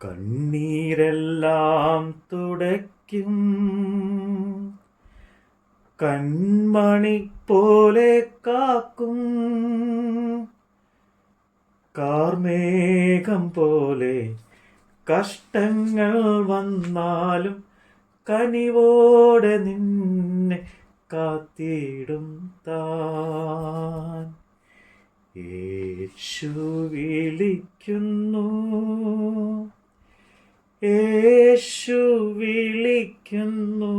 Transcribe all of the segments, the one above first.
കണ്ണീരെല്ലാം തുടയ്ക്കും കൺമണി പോലെ കാക്കും കാർമേഘം പോലെ കഷ്ടങ്ങൾ വന്നാലും കനിവോടെ നിന്നെ കാത്തിടും താൻ. യേശു വിളിക്കുന്നു, യേശു വിളിക്കുന്നു,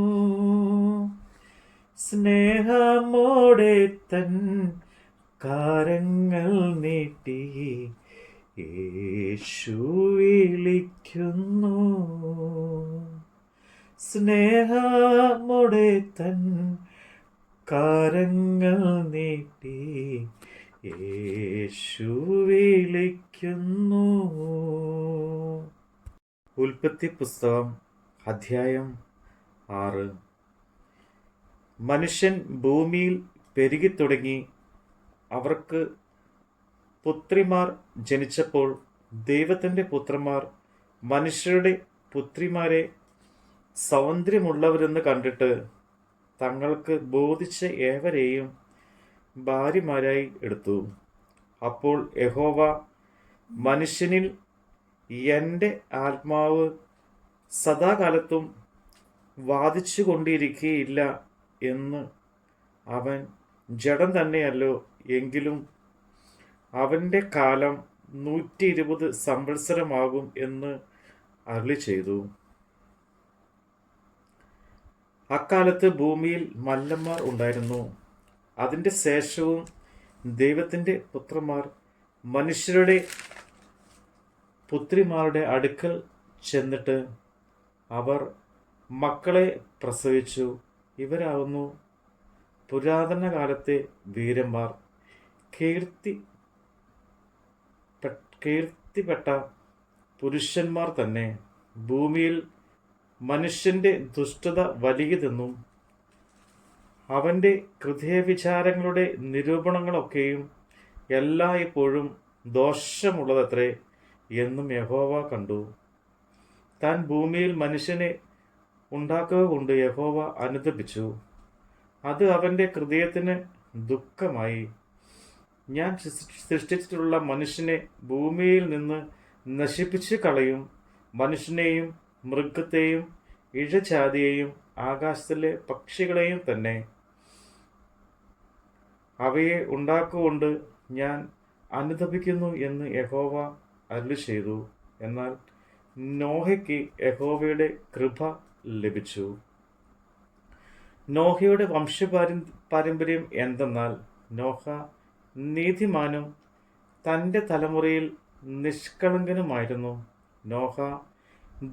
സ്നേഹമോടെ തൻ കരങ്ങൾ നീട്ടി യേശു വിളിക്കുന്നു, സ്നേഹമോടെ തൻ കരങ്ങൾ നീട്ടി യേശു വിളിക്കുന്നു. ഉൽപ്പത്തി പുസ്തകം അധ്യായം 6. മനുഷ്യൻ ഭൂമിയിൽ പെരുകിത്തുടങ്ങി അവർക്ക് പുത്രിമാർ ജനിച്ചപ്പോൾ ദൈവത്തിൻ്റെ പുത്രന്മാർ മനുഷ്യരുടെ പുത്രിമാരെ സൗന്ദര്യമുള്ളവരെന്ന് കണ്ടിട്ട് തങ്ങൾക്ക് ബോധിച്ച ഏവരെയും ഭാര്യമാരായി എടുത്തു. അപ്പോൾ യഹോവ മനുഷ്യനിൽ എൻ്റെ ആത്മാവ് സദാകാലത്തും വാദിച്ചു കൊണ്ടിരിക്കുകയില്ല എന്ന്, അവൻ ജഡം തന്നെയല്ലോ, എങ്കിലും അവൻ്റെ കാലം 120 സംവത്സരമാകും എന്ന് അരുളി ചെയ്തു. അക്കാലത്ത് ഭൂമിയിൽ മല്ലന്മാർ ഉണ്ടായിരുന്നു. അതിൻ്റെ ശേഷവും ദൈവത്തിൻ്റെ പുത്രന്മാർ മനുഷ്യരുടെ പുത്രിമാരുടെ അടുക്കൽ ചെന്നിട്ട് അവർ മക്കളെ പ്രസവിച്ചു. ഇവരാവുന്നു പുരാതന കാലത്തെ വീരന്മാർ, കീർത്തിപ്പെട്ട പുരുഷന്മാർ തന്നെ. ഭൂമിയിൽ മനുഷ്യൻ്റെ ദുഷ്ടത വലിയതെന്നും അവൻ്റെ ഹൃദയവിചാരങ്ങളുടെ നിരൂപണങ്ങളൊക്കെയും എല്ലായ്പ്പോഴും ദോഷമുള്ളതത്രേ എന്നും യഹോവ കണ്ടു. താൻ ഭൂമിയിൽ മനുഷ്യനെ ഉണ്ടാക്കുക കൊണ്ട് യഹോവ അനുതപിച്ചു. അത് അവൻ്റെ ഹൃദയത്തിന് ദുഃഖമായി. ഞാൻ സൃഷ്ടിച്ചിട്ടുള്ള മനുഷ്യനെ ഭൂമിയിൽ നിന്ന് നശിപ്പിച്ചു കളയും, മനുഷ്യനെയും മൃഗത്തെയും ഇഴജാതിയെയും ആകാശത്തിലെ പക്ഷികളെയും തന്നെ. അവയെ ഉണ്ടാക്കുകൊണ്ട് ഞാൻ അനുതപിക്കുന്നു എന്ന് യഹോവ അരുളി ചെയ്തു. എന്നാൽ നോഹയ്ക്ക് യഹോവയുടെ കൃപ ലഭിച്ചു. നോഹയുടെ പാരമ്പര്യം എന്തെന്നാൽ, നോഹ നീതിമാനും തൻ്റെ തലമുറയിൽ നിഷ്കളങ്കനുമായിരുന്നു. നോഹ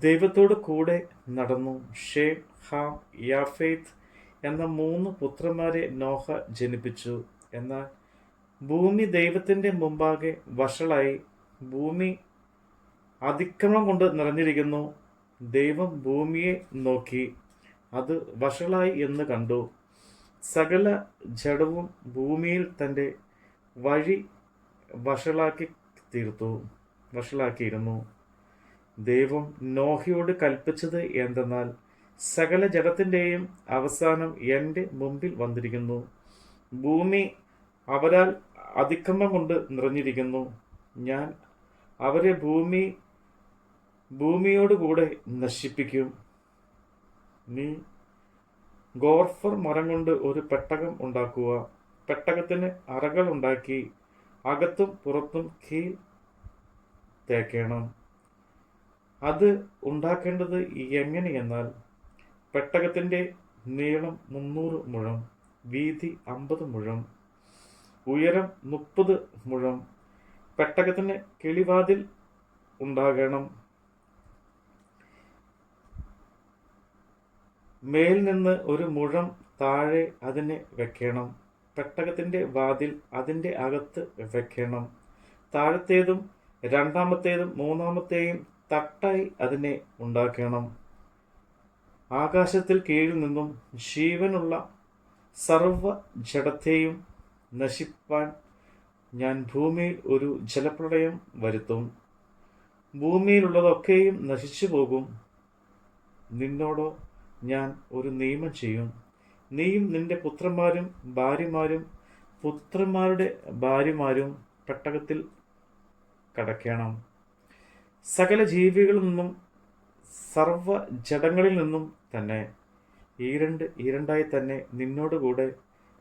ദൈവത്തോട് കൂടെ നടന്നു. ഷേം, ഹാം, യാഫേത്ത് എന്ന 3 പുത്രന്മാരെ നോഹ ജനിപ്പിച്ചു. എന്നാൽ ഭൂമി ദൈവത്തിൻ്റെ മുമ്പാകെ വഷളായി. ഭൂമി അതിക്രമം കൊണ്ട് നിറഞ്ഞിരിക്കുന്നു. ദൈവം ഭൂമിയെ നോക്കി, അത് വഷളായി എന്ന് കണ്ടു. സകല ജഡവും ഭൂമിയിൽ തൻ്റെ വഴി വഷളാക്കിയിരുന്നു. ദൈവം നോഹയോട് കൽപ്പിച്ചത് എന്തെന്നാൽ, സകല ജഡത്തിൻ്റെയും അവസാനം എൻ്റെ മുമ്പിൽ വന്നിരിക്കുന്നു. ഭൂമി അവരാൽ അതിക്രമം കൊണ്ട് നിറഞ്ഞിരിക്കുന്നു. ഞാൻ അവരെ ഭൂമിയോടുകൂടെ നശിപ്പിക്കും. നീ ഗോർഫർ മരം കൊണ്ട് ഒരു പെട്ടകം ഉണ്ടാക്കുക. പെട്ടകത്തിന് അറകൾ ഉണ്ടാക്കി അകത്തും പുറത്തും കീൽ തേക്കണം. അത് ഉണ്ടാക്കേണ്ടത് എങ്ങനെയെന്നാൽ, പെട്ടകത്തിൻ്റെ നീളം 300 മുഴം, വീതി 50 മുഴം, ഉയരം 30 മുഴം. പെട്ടകത്തിന് കിളിവാതിൽ ഉണ്ടാകണം. മേൽ നിന്ന് 1 മുഴം താഴെ അതിനെ വെക്കണം. പെട്ടകത്തിൻ്റെ വാതിൽ അതിൻ്റെ അകത്ത് വെക്കണം. താഴത്തേതും രണ്ടാമത്തേതും മൂന്നാമത്തെയും തട്ടായി അതിനെ ഉണ്ടാക്കണം. ആകാശത്തിൽ കീഴിൽ നിന്നും ജീവനുള്ള സർവ ജഡത്തെയും നശിപ്പാൻ ഞാൻ ഭൂമിയിൽ ഒരു ജലപ്രളയം വരുത്തും. ഭൂമിയിലുള്ളതൊക്കെയും നശിച്ചു പോകും. നിന്നോടോ ഞാൻ ഒരു നിയമം ചെയ്യും. നീയും നിന്റെ പുത്രന്മാരും ഭാര്യമാരും പുത്രന്മാരുടെ ഭാര്യമാരും പെട്ടകത്തിൽ കടക്കണം. സകല ജീവികളിൽ നിന്നും സർവ ജഡങ്ങളിൽ നിന്നും തന്നെ ഈരണ്ടായി തന്നെ നിന്നോടുകൂടെ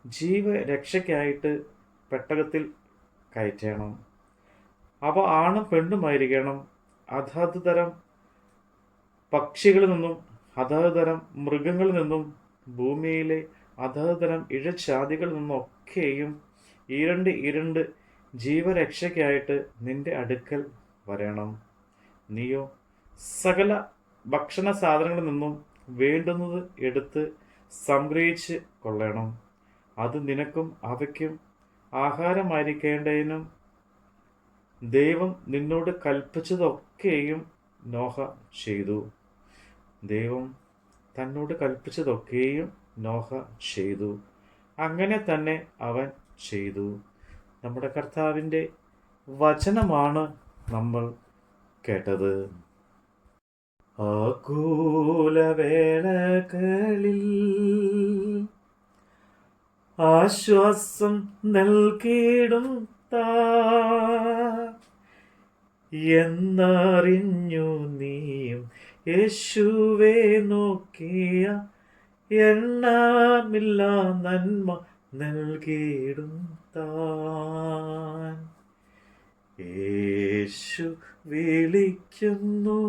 ജീവരക്ഷയ്ക്കായിട്ട് പെട്ടകത്തിൽ കയറ്റണം. അവ ആണും പെണ്ണുമായിരിക്കണം. അതാത് തരം പക്ഷികളിൽ നിന്നും അതാത് തരം മൃഗങ്ങളിൽ നിന്നും ഭൂമിയിലെ അതാത് തരം ഇഴജാതികളിൽ നിന്നൊക്കെയും ഈരണ്ട് ജീവരക്ഷയ്ക്കായിട്ട് നിന്റെ അടുക്കൽ വരണം. നീയോ സകല ഭക്ഷണ സാധനങ്ങളിൽ നിന്നും വേണ്ടുന്നത് എടുത്ത് സംഗ്രഹിച്ച് കൊള്ളണം. അത് നിനക്കും അവയ്ക്കും ആഹാരമായിരിക്കേണ്ടതിനും ദൈവം നിന്നോട് കൽപ്പിച്ചതൊക്കെയും നോഹ ചെയ്തു. ദൈവം തന്നോട് കൽപ്പിച്ചതൊക്കെയും നോഹ ചെയ്തു. അങ്ങനെ തന്നെ അവൻ ചെയ്തു. നമ്മുടെ കർത്താവിൻ്റെ വചനമാണ് നമ്മൾ കേട്ടത്. ആകുലവേളകളിൽ ആശ്വാസം നൽകിടും എന്നറിഞ്ഞു നീയും യേശുവേ നോക്കിയ എണ്ണമില്ല നന്മ നൽകിടും താൻ. യേശു വിളിക്കുന്നു,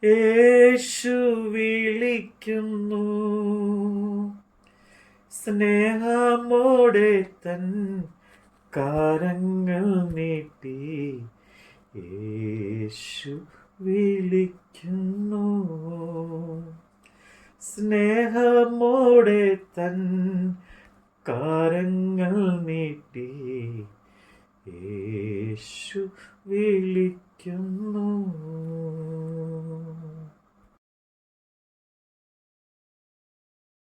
യേശു വിളിക്കുന്നു, സ്നേഹമോടെ തൻ കരങ്ങൾ നീട്ടി യേശു വിളിക്കുന്നു. സ്നേഹമോടെ തൻ കരങ്ങൾ നീട്ടി യേശു വിളിക്കുന്നു.